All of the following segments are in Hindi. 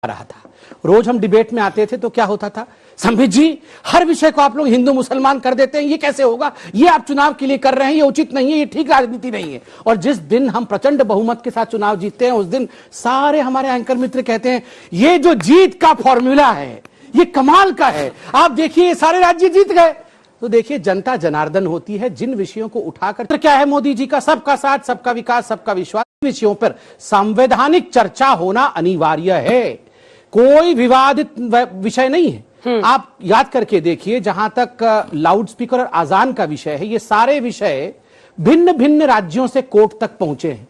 रहा था। रोज हम डिबेट में आते थे तो क्या होता था, संबित जी हर विषय को आप लोग हिंदू मुसलमान कर देते हैं, ये कैसे होगा, ये आप चुनाव के लिए कर रहे हैं, ये उचित नहीं है, ये ठीक राजनीति नहीं है। और जिस दिन हम प्रचंड बहुमत के साथ चुनाव जीतते हैं उस दिन सारे हमारे एंकर मित्र कहते हैं ये जो जीत का फॉर्मूला है ये कमाल का है, आप देखिए ये सारे राज्य जीत गए। तो देखिए जनता जनार्दन होती है, जिन विषयों को उठाकर तो क्या है मोदी जी का सबका साथ सबका विकास सबका विश्वास, विषयों पर संवैधानिक चर्चा होना अनिवार्य है, कोई विवादित विषय नहीं है। आप याद करके देखिए जहां तक लाउड स्पीकर और आजान का विषय है, ये सारे विषय भिन्न भिन्न राज्यों से कोर्ट तक पहुंचे हैं,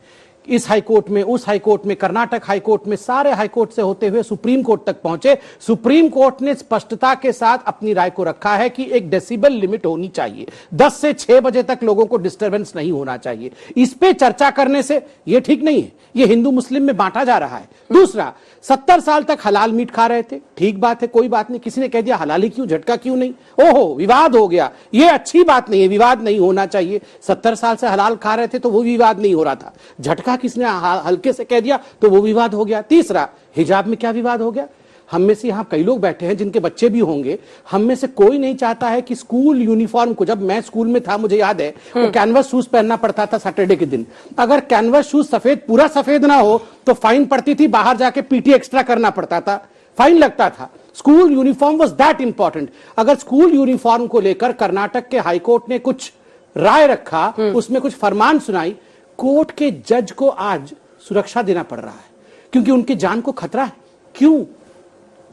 इस हाईकोर्ट में उस हाईकोर्ट में कर्नाटक हाईकोर्ट में सारे हाईकोर्ट से होते हुए सुप्रीम कोर्ट तक पहुंचे। सुप्रीम कोर्ट ने स्पष्टता के साथ अपनी राय को रखा है कि एक डेसिबल लिमिट होनी चाहिए, 10 से 6 बजे तक लोगों को डिस्टरबेंस नहीं होना चाहिए। इस पे चर्चा करने से ये ठीक नहीं है, ये हिंदू मुस्लिम में बांटा जा रहा है। दूसरा, 70 साल तक हलाल मीट खा रहे थे, ठीक बात है, कोई बात नहीं, किसी ने कह दिया हलाली क्यों, झटका क्यों नहीं, ओहो विवाद हो गया, ये अच्छी बात नहीं है, विवाद नहीं होना चाहिए। 70 साल से हलाल खा रहे थे तो वो विवाद नहीं हो रहा था, झटका किसने हल्के से कह दिया तो वो विवाद हो गया। तीसरा, हिजाब में क्या विवाद हो गया, हम में से यहां कई लोग बैठे हैं जिनके बच्चे भी होंगे, हम में से कोई नहीं चाहता है कि स्कूल यूनिफॉर्म को, जब मैं स्कूल में था मुझे याद है वो कैनवस शूज पहनना पड़ता था सैटरडे के दिन, अगर कैनवस शूज सफेद पूरा सफेद ना हो तो फाइन पड़ती थी, बाहर जाके पीटी एक्स्ट्रा करना पड़ता था, फाइन लगता था। School uniform was that important. अगर स्कूल यूनिफॉर्म को लेकर कर्नाटक के हाईकोर्ट ने कुछ राय रखा, उसमें कुछ फरमान सुनाई, कोर्ट के जज को आज सुरक्षा देना पड़ रहा है क्योंकि उनकी जान को खतरा है। क्यों?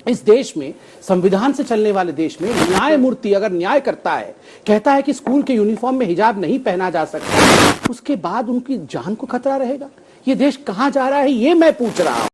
इस देश में, संविधान से चलने वाले देश में, न्यायमूर्ति अगर न्याय करता है, कहता है कि स्कूल के यूनिफॉर्म में हिजाब नहीं पहना जा सकता, उसके बाद उनकी जान को खतरा रहेगा। ये देश कहां जा रहा है ये मैं पूछ रहा हूं।